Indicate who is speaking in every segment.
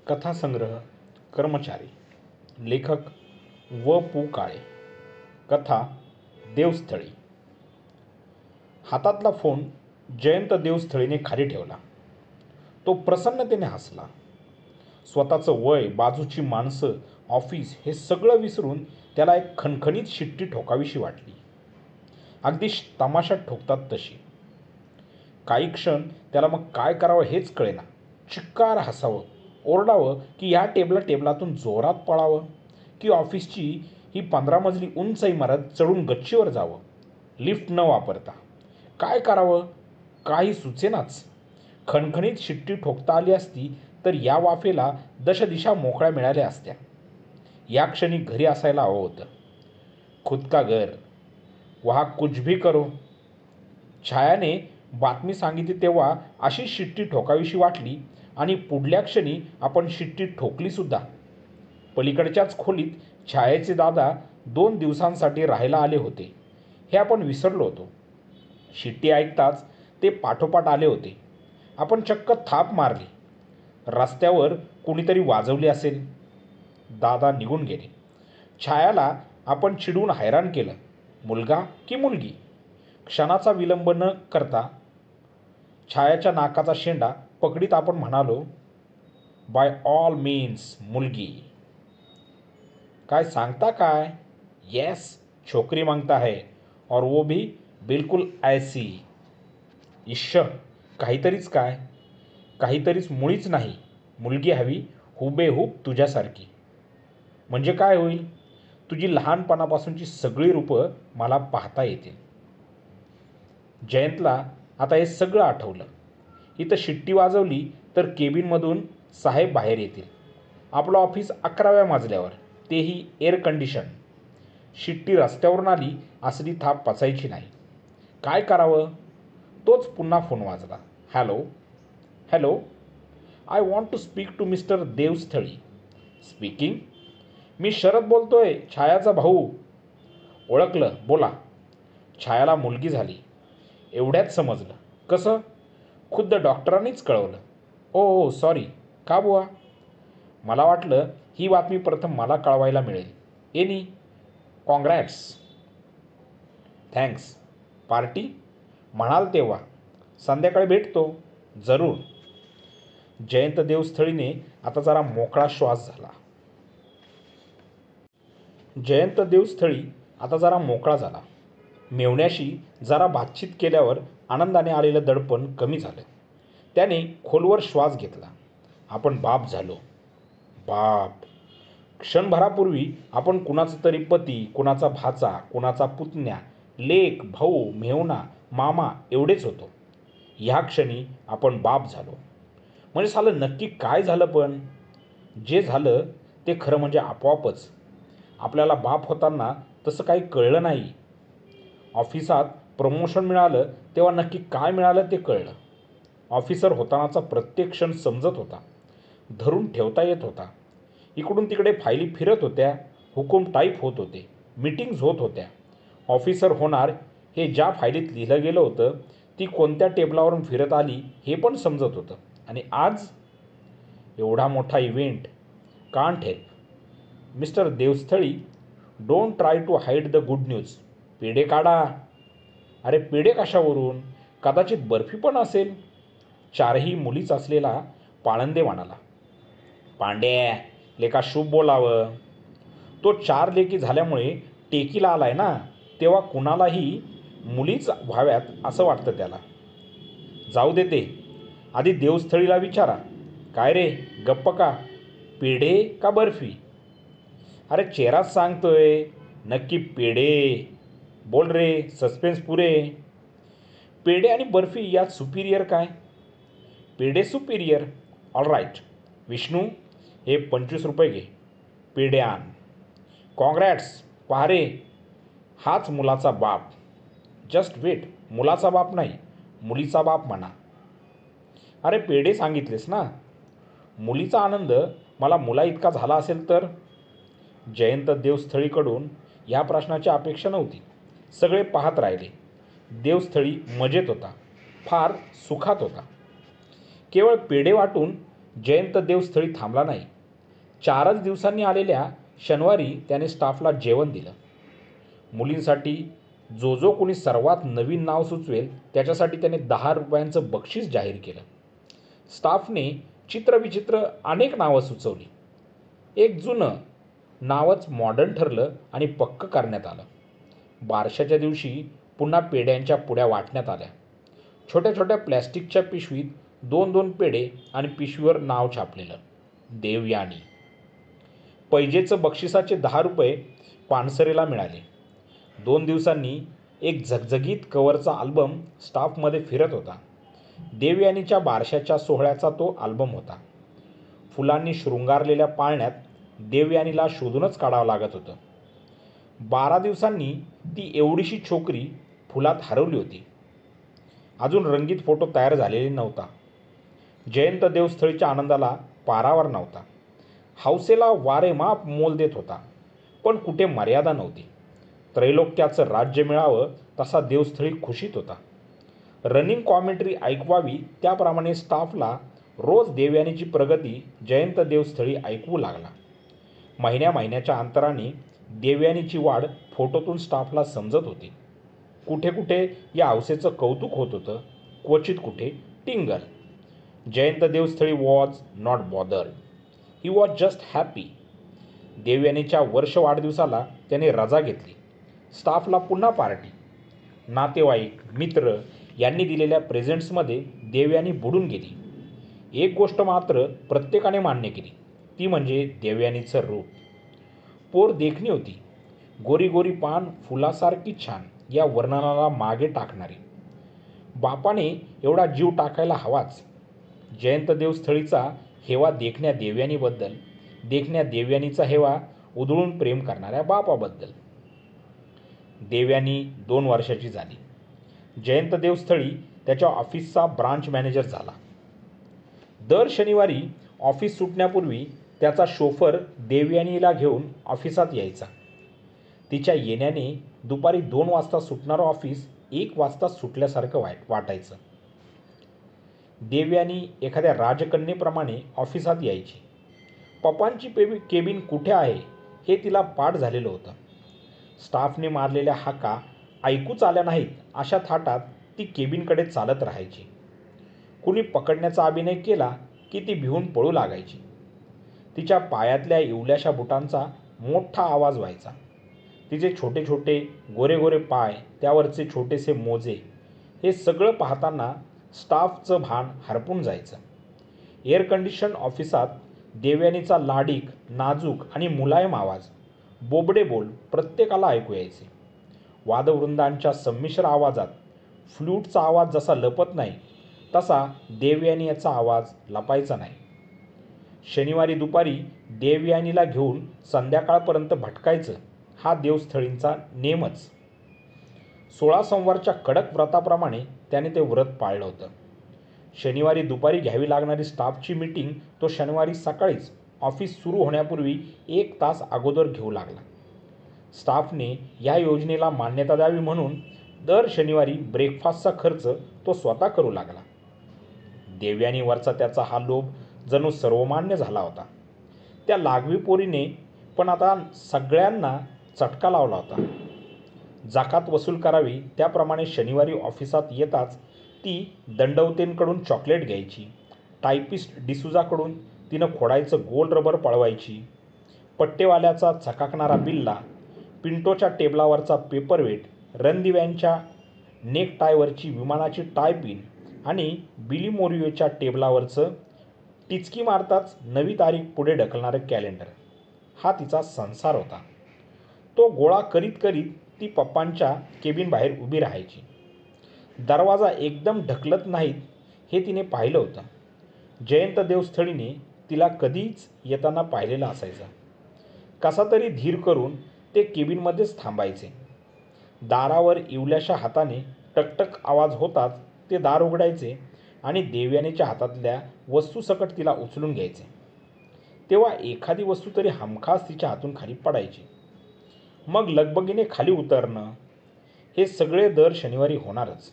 Speaker 1: कथासंग्रह कर्मचारी. लेखक व पु काळे. कथा देवस्थळी. हातातला फोन जयंत देवस्थळीने खाली ठेवला. तो प्रसन्नतेने हसला. स्वतःचं वय, बाजूची माणसं, ऑफिस हे सगळं विसरून त्याला एक खणखणीत शिट्टी ठोकावीशी वाटली. अगदी तमाशात ठोकतात तशी. काही क्षण त्याला मग काय करावं हेच कळेना. चिक्कार हसावं, ओरडावं की ह्या टेबलातून जोरात पळावं, की ऑफिसची ही 15 मजली उंच इमारत चढून गच्चीवर जावं लिफ्ट न वापरता. काय करावं काही सुचेनाच. खणखणीत शिट्टी ठोकता आली असती तर या वाफेला दशदिशा मोकळ्या मिळाल्या असत्या. या क्षणी घरी असायला हवं होतं. खुद का घर, वहा कुछ भी करो. छायाने बातमी सांगितली तेव्हा अशी शिट्टी ठोकावीशी वाटली आणि पुढल्या क्षणी आपण शिट्टी ठोकली सुद्धा. पलीकडच्याच खोलीत छायेचे दादा 2 दिवसांसाठी राहायला आले होते हे आपण विसरलो होतो. शिट्टी ऐकताच ते पाठोपाठ आले होते. आपण चक्क थाप मारली. रस्त्यावर कुणीतरी वाजवली असेल. दादा निघून गेले. छायाला आपण चिडून हैराण केलं. मुलगा की मुलगी? क्षणाचा विलंब न करता छायाच्या नाकाचा शेंडा पकडीत आपण म्हणालो, बाय ऑल मीन्स मुलगी. काय सांगता काय? येस, छोकरी मांगता है और वो भी बिलकुल ऐसी. इश्श, काहीतरीच काय? काहीतरीच मुळीच नाही. मुलगी हवी हुबेहूब तुझ्यासारखी. म्हणजे काय होईल? तुझी लहानपणापासूनची सगळी रूपं मला पाहता येतील. जयंतला आता हे सगळं आठवलं. इथं शिट्टी वाजवली तर केबिनमधून साहेब बाहेर येतील. आपलं ऑफिस 11व्या मजल्यावर, तेही एअर कंडिशन. शिट्टी रस्त्यावरून आली असली थाप पचायची नाही. काय करावं? तोच पुन्हा फोन वाजला. Hello hello. I want to speak to mister Devasthali. Speaking. मी शरद बोलतोय, छायाचा भाऊ. ओळखलं, बोला. छायाला मुलगी झाली एवढ्यात समजलं. कसं? खुद्द डॉक्टरांनीच कळवलं. ओ सॉरी. का बुवा? मला वाटलं ही बातमी प्रथम मला कळवायला मिळेल. Any congrats. थँक्स. पार्टी? म्हणाल तेव्हा. संध्याकाळी भेटतो. जरूर. जयंत देवस्थळीने आता जरा मोकळा श्वास झाला. जयंत देवस्थळी आता जरा मोकळा झाला. मेवण्याशी जरा बातचीत केल्यावर आनंदाने आलेलं दडपण कमी झालं. त्याने खोलवर श्वास घेतला. आपण बाप झालो. बाप. क्षणभरापूर्वी आपण कुणाचा तरी पती, कुणाचा भाचा, कुणाचा पुतण्या, लेक, भाऊ, मेहुणा, मामा एवढेच होतो. ह्या क्षणी आपण बाप झालो. म्हणजे सालं नक्की काय झालं? पण जे झालं ते खरं म्हणजे आपोआपच. आपल्याला बाप होताना तसं काही कळलं नाही. ऑफिसात प्रमोशन मिळालं तेव्हा नक्की काय मिळालं ते कळलं. ऑफिसर होतानाचा प्रत्येक क्षण समजत होता. धरून ठेवता येत होता. इकडून तिकडे फायली फिरत होत्या. हुकूम टाईप होत होते. मीटिंग्ज होत होत्या. ऑफिसर होणार हे ज्या फायलीत लिहिलं गेलं होतं ती कोणत्या टेबलावरून फिरत आली हे पण समजत होतं. आणि आज एवढा मोठा event. Can't help. Mister Devasthali, don't try to hide the good news. पेढे काढा. अरे पेढे कशावरून? कदाचित बर्फी पण असेल. 4ही मुलीच असलेला पाळंदे म्हणाला. पांड्या, लेका शुभ बोलावं. तो 4 लेकी झाल्यामुळे टेकीला आलाय ना, तेव्हा कुणालाही मुलीच व्हाव्यात असं वाटतं त्याला. जाऊ देते. आधी देवस्थळीला विचारा. काय रे, गप्प का? पेढे का बर्फी? अरे चेहराच सांगतोय. नक्की पेढे. बोल रे, सस्पेन्स पुरे. पेढे आणि बर्फी यात सुपिरियर काय? पेढे सुपिरियर. All right. विष्णू, हे 25 रुपये घे. पेढे आण. कॉंग्रॅट्स. पहा रे, हाच मुलाचा बाप. Just wait. मुलाचा बाप नाही, मुलीचा बाप म्हणा. अरे पेढे सांगितलेस ना. मुलीचा आनंद मला मुला इतका झाला असेल तर? जयंत देवस्थळीकडून ह्या प्रश्नाची अपेक्षा नव्हती. सगळे पाहत राहिले. देवस्थळी मजेत होता. फार सुखात होता. केवळ पेढे वाटून जयंत देवस्थळी थांबला नाही. 4च दिवसांनी आलेल्या शनिवारी त्याने स्टाफला जेवण दिलं. मुलींसाठी जो जो कोणी सर्वात नवीन नाव सुचवेल त्याच्यासाठी त्याने 10 रुपयांचं बक्षीस जाहीर केलं. स्टाफने चित्रविचित्र अनेक नावं सुचवली. एक जुनं नावच मॉडर्न ठरलं आणि पक्क करण्यात आलं. बारशाच्या दिवशी पुन्हा पेढ्यांच्या पुड्या वाटण्यात आल्या. छोट्या छोट्या प्लॅस्टिकच्या पिशवीत 2-2 पेढे आणि पिशवीवर नाव छापलेलं, देवयानी. पैजेचं बक्षिसाचे 10 रुपये पानसरेला मिळाले. 2 दिवसांनी एक झगझगीत कव्हरचा अल्बम स्टाफमध्ये फिरत होता. देवयानीच्या बारशाच्या सोहळ्याचा तो अल्बम होता. फुलांनी शृंगारलेल्या पाळण्यात देवयानीला शोधूनच काढावं लागत होतं. 12 दिवसांनी ती एवढीशी छोकरी फुलात हरवली होती. अजून रंगीत फोटो तयार झालेला नव्हता. जयंत देवस्थळीच्या आनंदाला पारावर नव्हता. हौसेला वारेमाप मोल देत होता, पण कुठे मर्यादा नव्हती. त्रैलोक्याचं राज्य मिळावं तसा देवस्थळी खुशीत होता. रनिंग कॉमेंट्री ऐकवावी त्याप्रमाणे स्टाफला रोज देवयानीची प्रगती जयंत देवस्थळी ऐकवू लागला. महिन्याच्या अंतराने देवयानीची वाढ फोटोतून स्टाफला समजत होती. कुठे कुठे या हौसेचं कौतुक होत होतं, क्वचित कुठे टिंगल. Jayant Devasthali was not bothered. He was just happy. देवयानीच्या वर्ष वाढदिवसाला त्याने रजा घेतली. स्टाफला पुन्हा पार्टी. नातेवाईक मित्र यांनी दिलेल्या प्रेझेंट्समध्ये देवयानी बुडून गेली. एक गोष्ट मात्र प्रत्येकाने मान्य केली, ती म्हणजे देवयानीचं रूप. पोर देखणी होती. गोरी गोरी पान फुलासारखी छान या वर्णनाला मागे टाकणारी. बापाने एवढा जीव टाकायला हवाच. जयंत देवस्थळीचा हेवा देखण्या देवयानीबद्दल, देखण्या देवयानीचा हेवा उधळून प्रेम करणाऱ्या बापाबद्दल. देवयानी 2 वर्षाची झाली. जयंत देवस्थळी त्याच्या ऑफिसचा ब्रांच मॅनेजर झाला. दर शनिवारी ऑफिस सुटण्यापूर्वी त्याचा शोफर देवयानीला घेऊन ऑफिसात यायचा. तिच्या येण्याने दुपारी 2 वाजता सुटणारं ऑफिस 1 वाजता सुटल्यासारखं वाटायचं. देवयानी एखाद्या राजकन्येप्रमाणे ऑफिसात यायची. पप्पांची केबिन कुठे आहे हे तिला पाठ झालेलं होतं. स्टाफने मारलेल्या हाका ऐकूच आल्या नाहीत अशा थाटात ती केबिनकडे चालत राहायची. कुणी पकडण्याचा अभिनय केला की ती भिवून पळू लागायची. तिच्या पायातल्या इवल्याशा बुटांचा मोठा आवाज व्हायचा. तिचे छोटे छोटे गोरे गोरे पाय, त्यावरचे छोटेसे मोजे, हे सगळं पाहताना स्टाफचं भान हरपून जायचं. एअर कंडिशन ऑफिसात देवयानीचा लाडीक, नाजूक आणि मुलायम आवाज, बोबडे बोल प्रत्येकाला ऐकू यायचे. वादवृंदांच्या संमिश्र आवाजात फ्लूटचा आवाज जसा लपत नाही तसा देवयानी याचा आवाज लपायचा नाही. शनिवारी दुपारी देवयानीला घेऊन संध्याकाळपर्यंत भटकायचं हा देवस्थळींचा नेमच. 16 सोमवारच्या कडक व्रताप्रमाणे त्याने ते व्रत पाळलं होतं. शनिवारी दुपारी घ्यावी लागणारी स्टाफची मीटिंग तो शनिवारी सकाळीच ऑफिस सुरू होण्यापूर्वी 1 तास अगोदर घेऊ लागला. स्टाफने या योजनेला मान्यता द्यावी म्हणून दर शनिवारी ब्रेकफास्टचा खर्च तो स्वतः करू लागला. देवयानीवरचा त्याचा हा लोभ जणू सर्वमान्य झाला होता. त्या लागवी पोरीने पण आता सगळ्यांना चटका लावला होता. जाकात वसूल करावी त्याप्रमाणे शनिवारी ऑफिसात येताच ती दंडवतेंकडून चॉकलेट घ्यायची. टायपिस्ट डिसूजाकडून तिनं खोडायचं गोल रबर पळवायची. पट्टेवाल्याचा चकाकणारा बिल्ला, पिंटोच्या टेबलावरचा पेपरवेट, रणदिव्यांच्या नेकटायवरची विमानाची टायपिन आणि बिली मोरियोच्या टेबलावरचं टिचकी मारताच नवी तारीख पुढे ढकलणारं कॅलेंडर, हा तिचा संसार होता. तो गोळा करीत करीत ती पप्पांच्या केबिन बाहेर उभी राहायची. दरवाजा एकदम ढकलत नाहीत हे तिने पाहिलं होतं. जयंत देवस्थळीने तिला कधीच येताना पाहिलेलं असायचं. कसा तरी धीर करून ते केबिनमध्येच थांबायचे. दारावर इवल्याशा हाताने टकटक आवाज होताच ते दार उघडायचे आणि देवयानीच्या हातातल्या वस्तूसकट तिला उचलून घ्यायचे. तेव्हा एखादी वस्तू तरी हमखास तिच्या हातून खाली पडायची. मग लगबगीने खाली उतरणं, हे सगळे दर शनिवारी होणारच.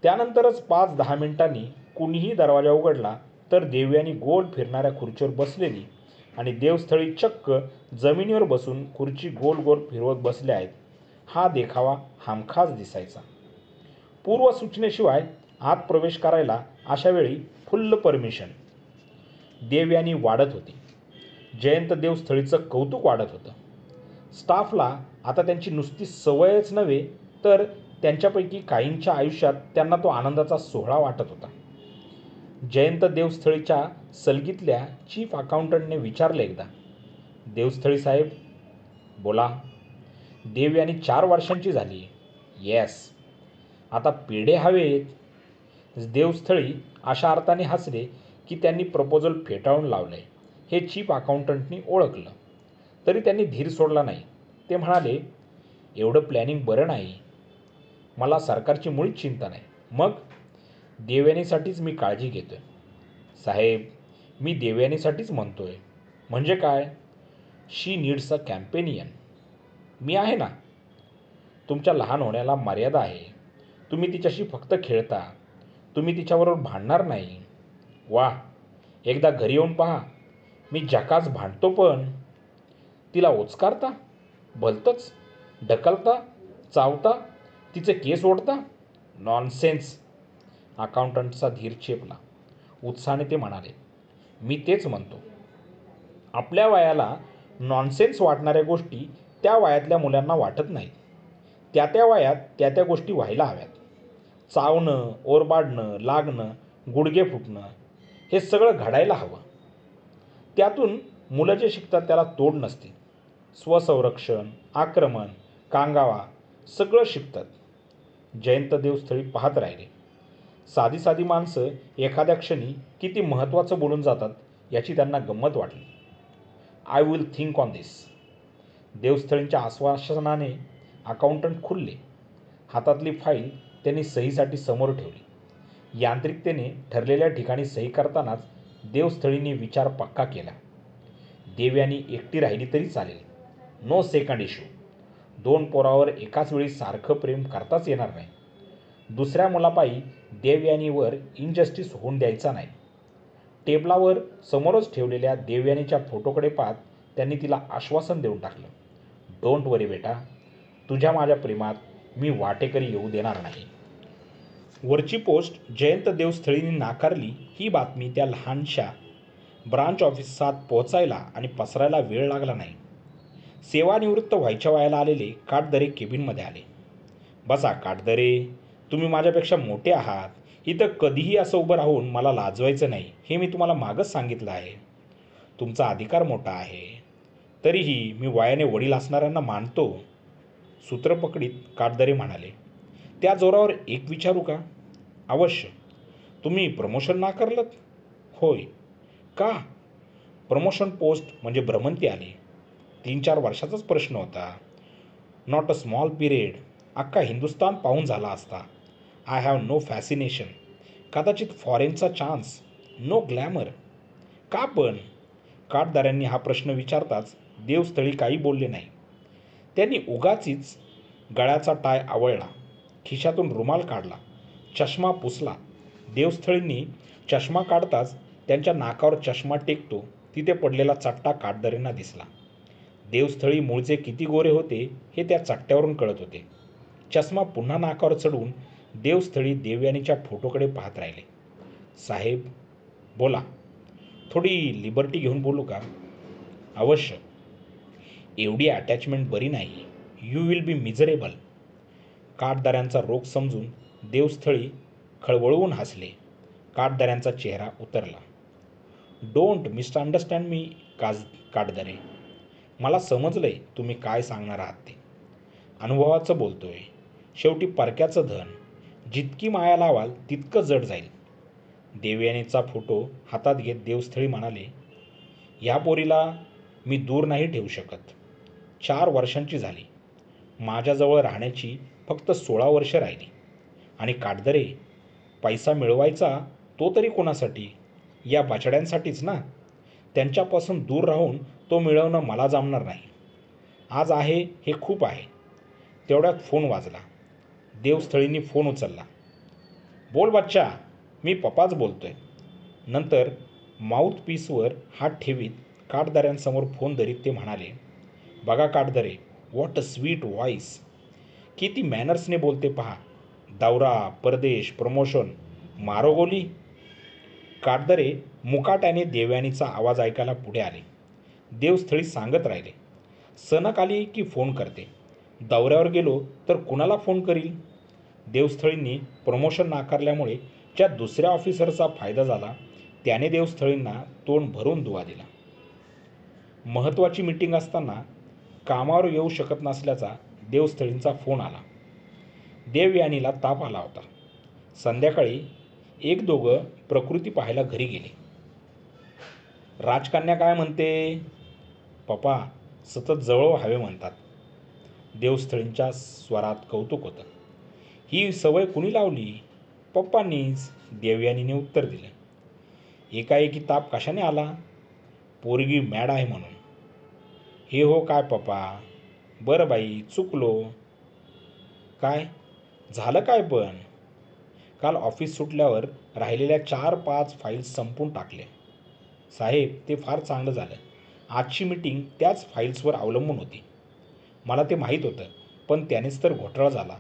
Speaker 1: त्यानंतरच 5-10 मिनिटांनी कुणीही दरवाजा उघडला तर देवयानी गोल फिरणाऱ्या खुर्चीवर बसलेली आणि देवस्थळी चक्क जमिनीवर बसून खुर्ची गोल गोल फिरवत बसल्या आहेत हा देखावा हमखास दिसायचा. पूर्वसूचनेशिवाय आत प्रवेश करायला अशा वेळी फुल्ल परमिशन. देवयानी वाढत होती. जयंत देवस्थळीचं कौतुक वाढत होतं. स्टाफला आता त्यांची नुसती सवयच नव्हे तर त्यांच्यापैकी काहींच्या आयुष्यात त्यांना तो आनंदाचा सोहळा वाटत होता. जयंत देवस्थळीच्या सलगीतल्या चीफ अकाउंटंटने विचारलं एकदा, देवस्थळी साहेब बोला. देवयानी 4 वर्षांची झाली. येस. आता पेढे हवेत. देवस्थळी अशा अर्थाने हसले की त्यांनी प्रपोजल फेटाळून लावलंय हे चीफ अकाउंटंटनी ओळखलं. तरी त्यांनी धीर सोडला नाही. ते म्हणाले, एवढं प्लॅनिंग बरं नाही. मला सरकारची मुळीच चिंता नाही. मग देवयानीसाठीच मी काळजी घेतोय. साहेब, मी देवयानीसाठीच म्हणतोय. म्हणजे काय? शी नीड्स अ कॅम्पेनियन. मी आहे ना. तुमच्या लहान होण्याला मर्यादा आहे. तुम्ही तिच्याशी फक्त खेळता. तुम्ही तिच्याबरोबर भांडणार नाही. वा, एकदा घरी येऊन पहा. मी जकास भांडतो पण तिला ओचकारता, भलतंच, ढकलता, चावता, तिचे केस ओढता. नॉनसेन्स. अकाउंटंटचा धीर चेपला. उत्साहाने ते म्हणाले, मी तेच म्हणतो. आपल्या वयाला नॉनसेन्स वाटणाऱ्या गोष्टी त्या वयातल्या मुलांना वाटत नाहीत. त्या त्या वयात त्या त्या गोष्टी व्हायला हव्यात. चावणं, ओरबाडणं, लागणं, गुडघे फुटणं हे सगळं घडायला हवं. त्यातून मुलं जे शिकतात त्याला तोड नसते. स्वसंरक्षण, आक्रमण, कांगावा सगळं शिकतात. जयंत देवस्थळी पाहत राहिले. साधी साधी माणसं एखाद्या क्षणी किती महत्त्वाचं बोलून जातात याची त्यांना गंमत वाटली. I will think on this. देवस्थळींच्या आश्वासनाने अकाउंटंट खुलले. हातातली फाईल त्यांनी सहीसाठी समोर ठेवली. यांत्रिकतेने ठरलेल्या ठिकाणी सही करतानाच देवस्थळींनी विचार पक्का केला. देवयानी एकटी राहिली तरी चालेल. No second issue. 2 पोरावर एकाच वेळी सारखं प्रेम करताच येणार नाही. दुसऱ्या मुलापायी देवयानीवर इनजस्टिस होऊन द्यायचा नाही. टेबलावर समोरच ठेवलेल्या देवयानीच्या फोटोकडे पाहत त्यांनी तिला आश्वासन देऊन टाकलं, डोंट वरी बेटा. तुझ्या माझ्या प्रेमात मी वाटेकरी येऊ देणार नाही. वरची पोस्ट जयंत देवस्थळींनी नाकारली ही बातमी त्या लहानशा ब्रांच ऑफिसात पोहोचायला आणि पसरायला वेळ लागला नाही. सेवानिवृत्त व्हायच्या वयाला आलेले काटदरे केबिनमध्ये आले. बसा काटदरे, तुम्ही माझ्यापेक्षा मोठे आहात. इथं कधीही असं उभं राहून मला लाजवायचं नाही हे मी तुम्हाला मागच सांगितलं आहे. तुमचा अधिकार मोठा आहे. तरीही मी वयाने वडील असणाऱ्यांना मानतो. सूत्रपकडीत काटदरे म्हणाले. त्या जोरावर एक विचारू का? अवश्य. तुम्ही प्रमोशन नाकारलं? होय. का? प्रमोशन पोस्ट म्हणजे भ्रमंती आली. 3-4 वर्षाचाच प्रश्न होता. Not a small period. अख्खा हिंदुस्तान पाहून झाला असता. I have no fascination. कदाचित फॉरेनचा चान्स. No glamour. का पण? काटदऱ्यांनी हा प्रश्न विचारताच देवस्थळी काही बोलले नाही. त्यांनी उगाचीच गळ्याचा टाय आवळला, खिशातून रुमाल काढला, चष्मा पुसला. देवस्थळींनी चष्मा काढताच त्यांच्या नाकावर चष्मा टेकतो तिथे पडलेला चट्टा काटदरेंना दिसला. देवस्थळी मूळचे किती गोरे होते हे त्या चट्ट्यावरून कळत होते. चष्मा पुन्हा नाकावर चढवून देवस्थळी देवयानीच्या फोटोकडे पाहत राहिले. साहेब बोला. थोडी लिबर्टी घेऊन बोलू का? अवश्य. एवढी अटॅचमेंट बरी नाही. You will be miserable. काटदऱ्यांचा रोग समजून देवस्थळी खळबळवून हसले. काटदऱ्यांचा चेहरा उतरला. Don't misunderstand me Katdare. मला समजलंय तुम्ही काय सांगणार आहात ते. अनुभवाचं बोलतोय. शेवटी परक्याचं धन. जितकी माया लावाल तितकं जड जाईल. देवयानीचा फोटो हातात घेत देवस्थळी म्हणाले, ह्या पोरीला मी दूर नाही ठेवू शकत. 4 वर्षांची झाली. माझ्याजवळ राहण्याची फक्त 16 वर्ष राहिली. आणि काटदरे, पैसा मिळवायचा तो तरी कोणासाठी? या बछड्यांसाठीच ना. त्यांच्यापासून दूर राहून तो मिळवणं मला जमणार नाही. आज आहे हे खूप आहे. तेवढ्यात फोन वाजला. देवस्थळींनी फोन उचलला. बोल बच्चा, मी पप्पाच बोलतोय. नंतर माऊथपीसवर हात ठेवीत काठदऱ्यांसमोर फोन धरीत ते म्हणाले, बघा काठदरे, व्हॉट अ स्वीट व्हॉइस. किती मॅनर्सने बोलते पहा. दौरा, परदेश, प्रमोशन, मारो गोली. काठदरे मुकाट्याने देवयानीचा आवाज ऐकायला पुढे आले. देवस्थळी सांगत राहिले, सणक आली की फोन करते. दौऱ्यावर गेलो तर कुणाला फोन करील. देवस्थळींनी प्रमोशन नाकारल्यामुळे ज्या दुसऱ्या ऑफिसरचा फायदा झाला त्याने देवस्थळींना तोंड भरून दुवा दिला. महत्त्वाची मीटिंग असताना कामावर येऊ शकत नसल्याचा देवस्थळींचा फोन आला. देवयानीला ताप आला होता. संध्याकाळी एक दोघं प्रकृती पाहायला घरी गेले. राजकन्या काय म्हणते. पप्पा सतत जवळ हवे म्हणतात. देवस्थळींच्या स्वरात कौतुक होतं. ही सवय कुणी लावली. पप्पांनीच, देवयानीने उत्तर दिलं. एकाएकी ताप कशाने आला. पोरगी मॅड आहे म्हणून. हे हो काय पप्पा. बरं बाई, चुकलो. काय झालं काय पण. काल ऑफिस सुटल्यावर राहिलेल्या 4-5 फाईल्स संपून टाकल्या. साहेब ते फार चांगलं झालं. आजची मीटिंग त्याच फाईल्सवर अवलंबून होती. मला ते माहीत होतं, पण त्यानेच तर घोटाळा झाला.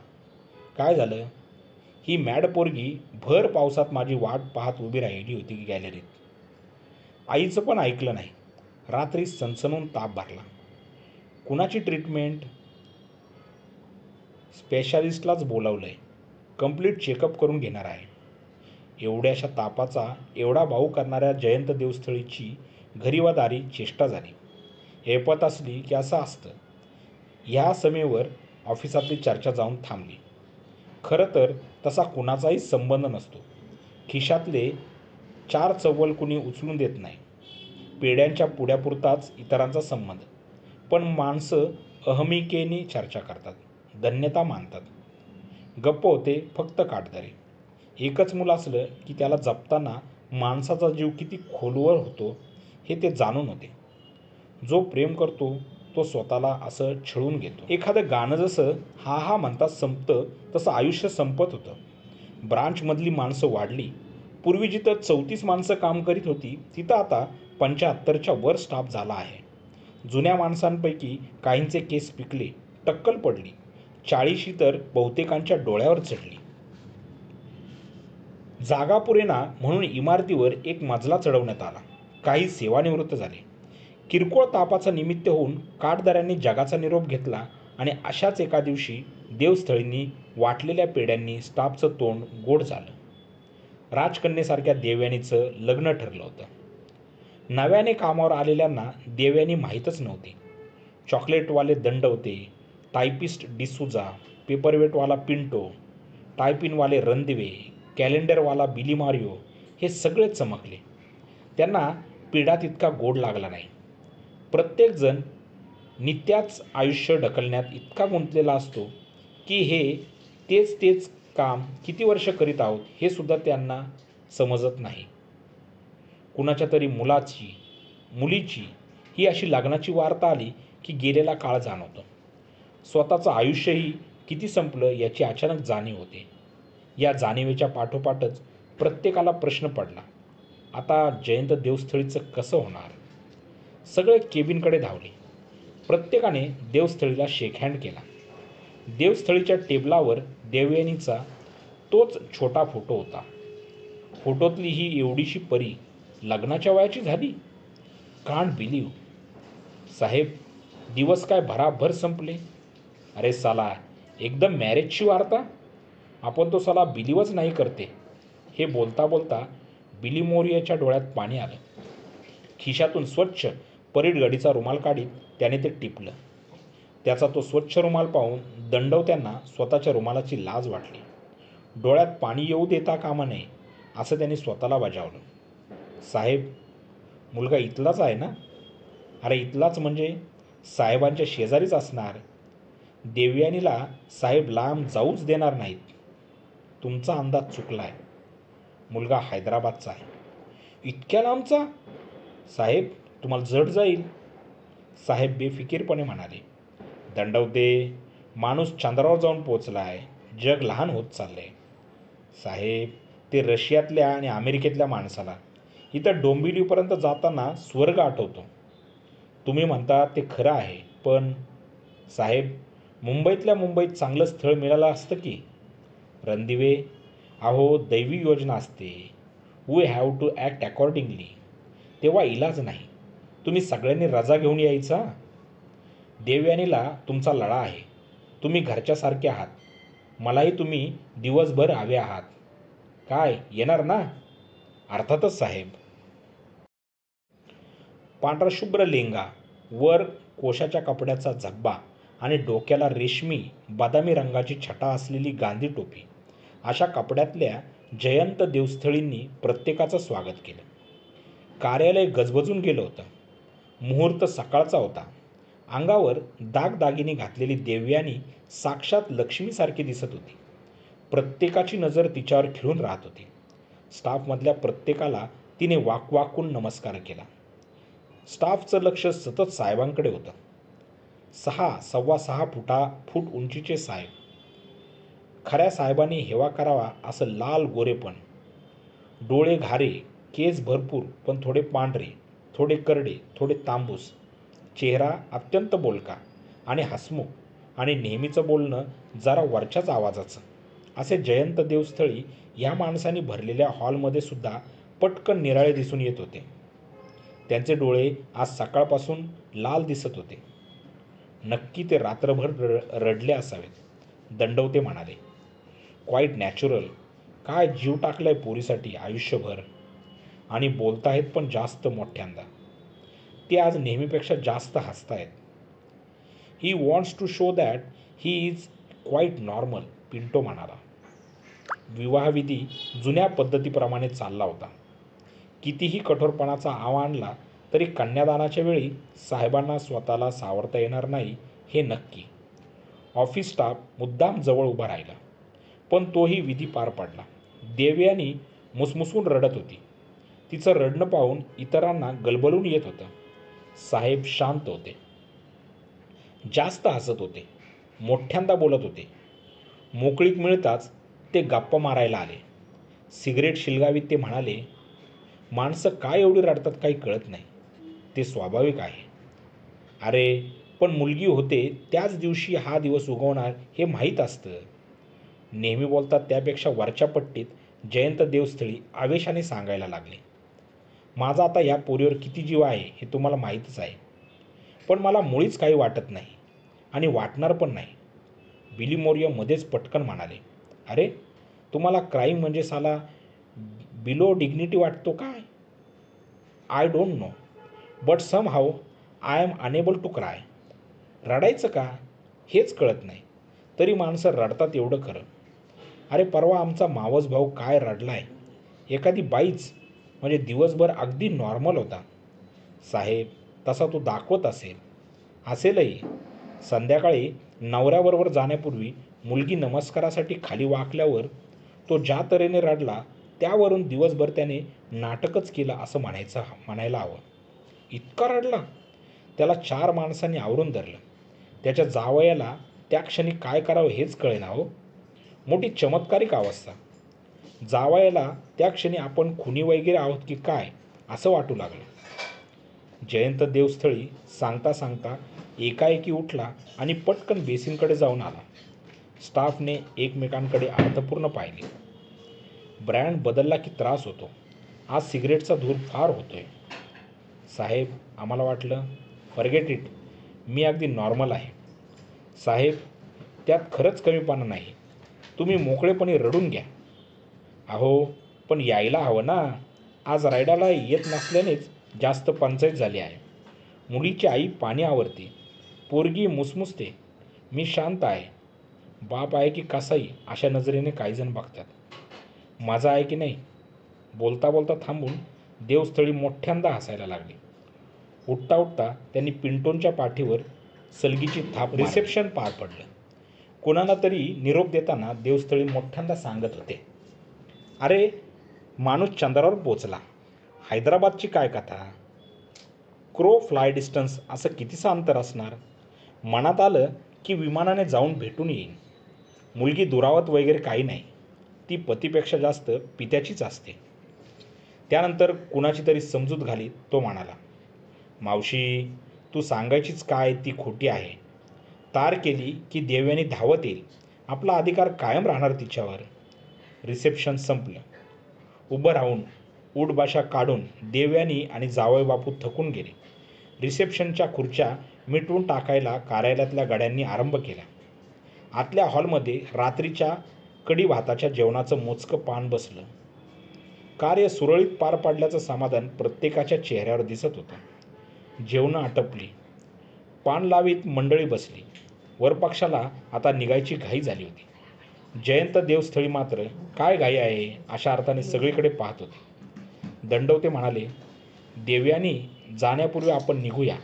Speaker 1: काय झालं. ही मॅड पोरगी भर पावसात माझी वाट पाहत उभी राहिली होती गॅलरीत. आईचं पण ऐकलं नाही. रात्री सणसणून ताप भरला. कुणाची ट्रीटमेंट. स्पेशालिस्टलाच बोलावलंय. कंप्लीट चेकअप करून घेणार आहे. एवढ्याशा तापाचा एवढा भाऊ करणाऱ्या जयंत देवस्थळीची घरी वा दारी चेष्टा झाली. ऐपत असली की असं असतं. ह्या समेवर ऑफिसातली चर्चा जाऊन थांबली. खरं तर तसा कुणाचाही संबंध नसतो. खिशातले 4 चव्वल कुणी उचलून देत नाही. पेड्यांच्या पुड्यापुरताच इतरांचा संबंध. पण माणसं अहमिकेने चर्चा करतात, धन्यता मानतात. गप्प होते फक्त काठदरे. एकच मुलं असलं की त्याला जपताना माणसाचा जीव किती खोलवर होतो हे ते जाणून होते. जो प्रेम करतो तो स्वतःला असं छळून घेतो. एखादं गाणं जसं हा हा म्हणतात संपतं, तसं आयुष्य संपत होतं. ब्रांचमधली माणसं वाढली. पूर्वी जिथं 34 माणसं काम करीत होती तिथं आता 75च्या वर स्टाफ झाला आहे. जुन्या माणसांपैकी काहींचे केस पिकले, टक्कल पडली. 40 तर बहुतेकांच्या डोळ्यावर चढली. जागा पुरेना म्हणून इमारतीवर एक मजला चढवण्यात आला. काही सेवानिवृत्त झाले. किरकोळ तापाचा निमित्त होऊन काठदऱ्यांनी जगाचा निरोप घेतला आणि अशाच एका दिवशी देवस्थळींनी वाटलेल्या पेड्यांनी स्टाफचं तोंड गोड झालं. राजकन्येसारख्या देवयानीचं लग्न ठरलं होतं. नव्याने कामावर आलेल्यांना देवयानी माहीतच नव्हती. चॉकलेटवाले दंडवते, टायपिस्ट डिसूजा, पेपरवेटवाला पिंटो, टायपिनवाले रणदिवे, कॅलेंडरवाला बिली मारियो हे सगळे चमकले. त्यांना पिढा तितका गोड लागला नाही. प्रत्येकजण नित्याच आयुष्य ढकलण्यात इतका गुंतलेला असतो की हे तेच काम किती वर्ष करीत आहोत हे सुद्धा त्यांना समजत नाही. कुणाच्या तरी मुलाची, मुलीची ही अशी लग्नाची वार्ता आली की गेलेला काळ जाणवतो. स्वतःचं आयुष्यही किती संपलं याची अचानक जाणीव होते. या जाणीवेच्या पाठोपाठच प्रत्येकाला प्रश्न पडला, आता जयंत देवस्थळीचं कसं होणार. सगळे केबिनकडे धावले. प्रत्येकाने देवस्थळीला शेकहँड केला. देवस्थळीच्या टेबलावर देवयानीचा तोच छोटा फोटो होता. फोटोतली ही एवढीशी परी लग्नाच्या वयाची झाली. Can't believe. साहेब दिवस काय भराभर संपले. अरे साला, एकदम मॅरेजची वार्ता. आपण तो साला बिलीवच नाही करते. हे बोलता बोलता बिली मोरियाच्या डोळ्यात पाणी आलं. खिशातून स्वच्छ परीट गडीचा रुमाल काढीत त्याने ते टिपलं. त्याचा तो स्वच्छ रुमाल पाहून दंडवत्यांना स्वतःच्या रुमालाची लाज वाटली. डोळ्यात पाणी येऊ देता कामा नये असं त्यांनी स्वतःला बजावलं. साहेब मुलगा इथलाच आहे ना. अरे इथलाच म्हणजे साहेबांच्या शेजारीच असणार. देवयानीला साहेब लांब जाऊच देणार नाहीत. तुमचा अंदाज चुकला आहे. मुलगा हैदराबादचा आहे. इतक्या लांबचा. साहेब तुम्हाला जड जाईल. साहेब बेफिकीरपणे म्हणाले. दंडवते, माणूस चंद्रावर जाऊन पोचला आहे. जग लहान होत चाललंय. साहेब ते रशियातल्या आणि अमेरिकेतल्या माणसाला इथं डोंबिवलीपर्यंत जाताना स्वर्ग आठवतो. तुम्ही म्हणता ते खरं आहे, पण साहेब, मुंबईतल्या मुंबईत चांगलं स्थळ मिळालं असतं की. रणदिवे, अहो दैवी योजना असते. We have to act accordingly. तेव्हा इलाज नाही. तुम्ही सगळ्यांनी रजा घेऊन यायचा. देवयानीला तुमचा लळा आहे. तुम्ही घरच्यासारखे आहात. मलाही तुम्ही दिवसभर हवे आहात. काय येणार ना? अर्थातच साहेब. पांढराशुभ्र लेंगा, वर कोशाच्या कपड्याचा झब्बा आणि डोक्याला रेशमी बदामी रंगाची छटा असलेली गांधी टोपी, अशा कपड्यातल्या जयंत देवस्थळींनी प्रत्येकाचं स्वागत केलं. कार्यालय गजबजून गेलं होतं. मुहूर्त सकाळचा होता. अंगावर दागदागिने घातलेली देवयानी साक्षात लक्ष्मीसारखी दिसत होती. प्रत्येकाची नजर तिच्यावर खिळून राहत होती. स्टाफमधल्या प्रत्येकाला तिने वाकवाकून नमस्कार केला. स्टाफचं लक्ष सतत साहेबांकडे होतं. 6.25 फूट उंचीचे साहेब. खऱ्या साहेबांनी हेवा करावा असं लाल गोरेपण, डोळे घारे, केस भरपूर पण थोडे पांढरे, थोडे करडे, थोडे तांबूस, चेहरा अत्यंत बोलका आणि हसमुख आणि नेहमीचं बोलणं जरा वरच्याच आवाजाचं, असे जयंत देवस्थळी ह्या माणसांनी भरलेल्या हॉलमध्ये सुद्धा पटकन निराळे दिसून येत होते. त्यांचे डोळे आज सकाळपासून लाल दिसत होते. नक्की ते रात्रभर रडले असावेत. दंडवते म्हणाले. Quite natural. काय जीव टाकलाय पोरीसाठी आयुष्यभर. आणि बोलताहेत पण जास्त मोठ्यांदा. ते आज नेहमीपेक्षा जास्त हसतायत. He wants to show that he is quite normal, Pinto म्हणाला. विवाहविधी जुन्या पद्धतीप्रमाणे चालला होता. कितीही कठोरपणाचा आवा आणला तरी कन्यादानाच्या वेळी साहेबांना स्वतःला सावरता येणार नाही हे नक्की. ऑफिस स्टाफ मुद्दाम जवळ उभा राहिला, पण तोही विधी पार पडला. देवयानी मुसमुसून रडत होती. तिचं रडणं पाहून इतरांना गलबलून येत होतं. साहेब शांत होते. जास्त हसत होते. मोठ्यांदा बोलत होते. मोकळीक मिळताच ते गप्पा मारायला आले. सिगरेट शिलगावीत ते म्हणाले, माणसं काय एवढी रडतात काही कळत नाही. ते स्वाभाविक आहे. अरे, पण मुलगी होते त्याच दिवशी हा दिवस उगवणार हे माहीत असतं. नेहमी बोलतात त्यापेक्षा वरच्या पट्टीत जयंत देवस्थळी आवेशाने सांगायला लागले. माझा आता या पोरीवर किती जीव आहे हे तुम्हाला माहीतच आहे. पण मला मुळीच काही वाटत नाही आणि वाटणार पण नाही. बिली मोरिया मध्येच पटकन म्हणाले, अरे, तुम्हाला क्राईम म्हणजे साला बिलो डिग्निटी वाटतो काय? I don't know, but somehow I am unable to cry. रडायचं का हेच कळत नाही. तरी माणसं रडतात एवढं खरं. अरे, परवा आमचा मावस भाऊ काय रडलाय. एखादी बाईच म्हणजे दिवसभर अगदी नॉर्मल होता. साहेब, तसा तो दाखवत असेलही. संध्याकाळी नवऱ्याबरोबर जाण्यापूर्वी मुलगी नमस्कारासाठी खाली वाकल्यावर तो ज्या तऱ्हेने रडला त्यावरून दिवसभर त्याने नाटकच केलं असं म्हणायला हवं. इतका रडला. त्याला 4 माणसांनी आवरून धरलं. त्याच्या जावयाला त्या क्षणी काय करावं हेच कळेना हो. मोठी चमत्कारिक अवस्था. जावयाला त्या क्षणी आपण खुनी वगैरे आहोत की काय असं वाटू लागलं. जयंत देवस्थळी सांगता सांगता एकाएकी उठला आणि पटकन बेसिनकडे जाऊन आला. स्टाफने एकमेकांकडे अर्थपूर्ण पाहिले. ब्रँड बदलला की त्रास होतो. आज सिगरेटचा धूर फार होतोय. साहेब, आम्हाला वाटलं. Forget it. मी अगदी नॉर्मल आहे. साहेब, त्यात खरंच कमीपणा नाही. तुम्ही मोकळेपणे रडून घ्या. अहो, पण यायला हवं ना. आज रायडाला येत नसल्यानेच जास्त पंचायत झाली आहे. मुलीची आई पाणी आवरते. पोरगी मुसमुसते. मी शांत आहे. बाप आहे की कसाई अशा नजरेने काहीजण बघतात. माझा आहे की नाही. बोलता बोलता थांबून देवस्थळी मोठ्यांदा हसायला लागले. उठता उठता त्यांनी पिंटोंच्या पाठीवर सलगीची थाप. रिसेप्शन पार पडलं. कोणाला तरी निरोप देताना देवस्थळी मोठ्यांदा सांगत होते, अरे, माणूस चंद्रावर पोचला. हैदराबादची काय कथा. क्रो फ्लाय डिस्टन्स असं कितीचं अंतर असणार. मनात आलं की विमानाने जाऊन भेटून येईन. मुलगी दुरावत वगैरे काही नाही. ती पतीपेक्षा जास्त पित्याचीच असते. त्यानंतर कुणाची तरी समजूत घालीत तो म्हणाला, मावशी, तू सांगायचीच काय ती खोटी आहे. तार केली की देव्यानी धावत येईल. आपला अधिकार कायम राहणार तिच्यावर. रिसेप्शन संपलं. उभं राहून उठबाशा काढून देव्यानी आणि जावई बापू थकून गेले. रिसेप्शनच्या खुर्च्या मिटवून टाकायला कार्यालयातल्या गाड्यांनी आरंभ केला. आतल्या हॉलमध्ये रात्रीच्या कढी भाताच्या जेवणाचं मोजकं पान बसलं. कार्य सुरळीत पार पाडल्याचं समाधान प्रत्येकाच्या चेहऱ्यावर दिसत होतं. जेवणं आटपली. पान लावीत मंडळी बसली. वरपक्षाला आता निघायची घाई झाली होती. जयंत देवस्थळी मात्र काय घाई आहे अशा अर्थाने सगळीकडे पाहत होते. दंडवते म्हणाले, देव्यानी जाण्यापूर्वी आपण निघूया.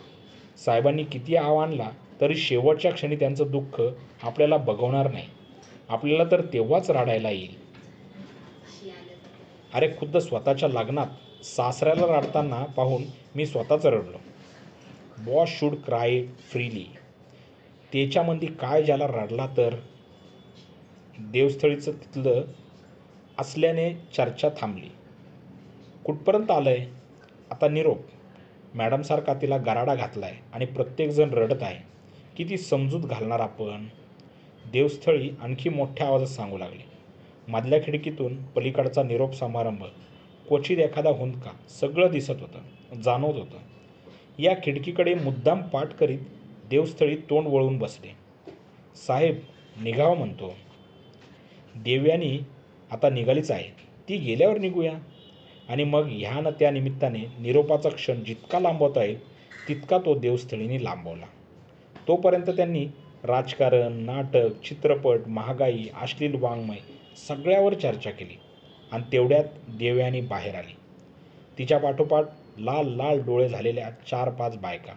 Speaker 1: साहेबांनी किती आव्हानला तरी शेवटच्या क्षणी त्यांचं दुःख आपल्याला बघवणार नाही. आपल्याला तर तेव्हाच रडायला येईल. अरे, खुद्द स्वतःच्या लग्नात सासऱ्याला रडताना पाहून मी स्वतःच रडलो. Boss should cry freely. त्याच्यामध्ये काय ज्याला रडला तर. देवस्थळीचं तिथलं असल्याने चर्चा थांबली. कुठपर्यंत आलंय? आता निरोप. मॅडमसारखा तिला गराडा घातलाय आणि प्रत्येकजण रडत आहे. किती समजूत घालणार आपण? देवस्थळी आणखी मोठ्या आवाजात सांगू लागले. मधल्या खिडकीतून पलीकडचा निरोप समारंभ, क्वचित एखादा हुंदका, सगळं दिसत होतं, जाणवत होतं. या खिडकीकडे मुद्दाम पाठ करीत देवस्थळी तोंड वळून बसले. साहेब, निघावं म्हणतो. देव्यानी आता निघालीच आहे. ती गेल्यावर निघूया. आणि मग ह्या न त्या निमित्ताने निरोपाचा क्षण जितका लांबवता येईल तितका तो देवस्थळीने लांबवला. तोपर्यंत त्यांनी राजकारण, नाटक, चित्रपट, महागाई, अश्लील वाङ्मय सगळ्यावर चर्चा केली. आणि तेवढ्यात देव्यानी बाहेर आली. तिच्या पाठोपाठ लाल लाल डोळे झालेल्या 4-5 बायका.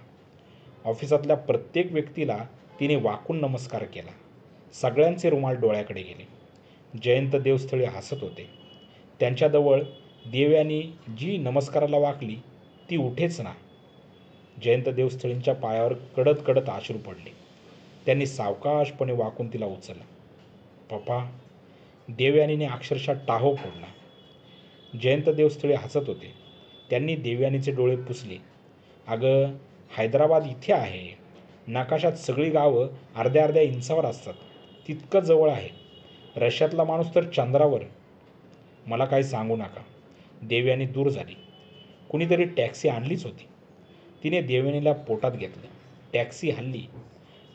Speaker 1: ऑफिसातल्या प्रत्येक व्यक्तीला तिने वाकून नमस्कार केला. सगळ्यांचे रुमाल डोळ्याकडे गेले. जयंत देवस्थळी हसत होते. त्यांच्याजवळ देव्यानी जी नमस्काराला वाकली ती उठेच ना. जयंत देवस्थळींच्या पायावर कडत कडत अश्रू पडले. त्यांनी सावकाशपणे वाकून तिला उचललं. पप्पा. देवयानीने अक्षरशः टाहो फोडला. जयंत देवस्थळी हसत होते. त्यांनी देवयानीचे डोळे पुसले. अगं, हैदराबाद इथे आहे. नकाशात सगळी गावं अर्ध्या अर्ध्या इंचावर असतात. तितकं जवळ आहे. रशियातला माणूस तर चंद्रावर. मला काही सांगू नका. देवयानी दूर झाली. कुणीतरी टॅक्सी आणलीच होती. तिने देवयानीला पोटात घेतलं. टॅक्सी हल्ली.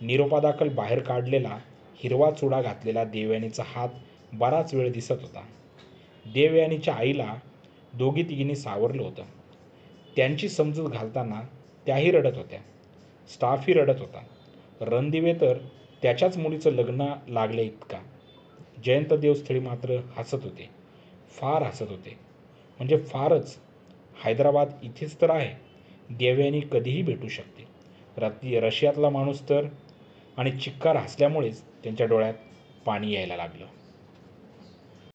Speaker 1: निरोपादाखल बाहेर काढलेला हिरवा चुडा घातलेला देवयानीचा हात बराच वेळ दिसत होता. देवयानीच्या आईला दोघी तिघींनी सावरलं होतं. त्यांची समजूत घालताना त्याही रडत होत्या. स्टाफही रडत होता. रणदिवे तर त्याच्याच मुलीचं लग्न लागल्या इतका. जयंत देवस्थळी मात्र हसत होते. फार हसत होते. म्हणजे फारच. हैदराबाद इथेच तर आहे. देवयानी कधीही भेटू शकते. रशियातला माणूस तर. आणि चिक्कार हसल्यामुळेच त्यांच्या डोळ्यात पाणी यायला लागलं.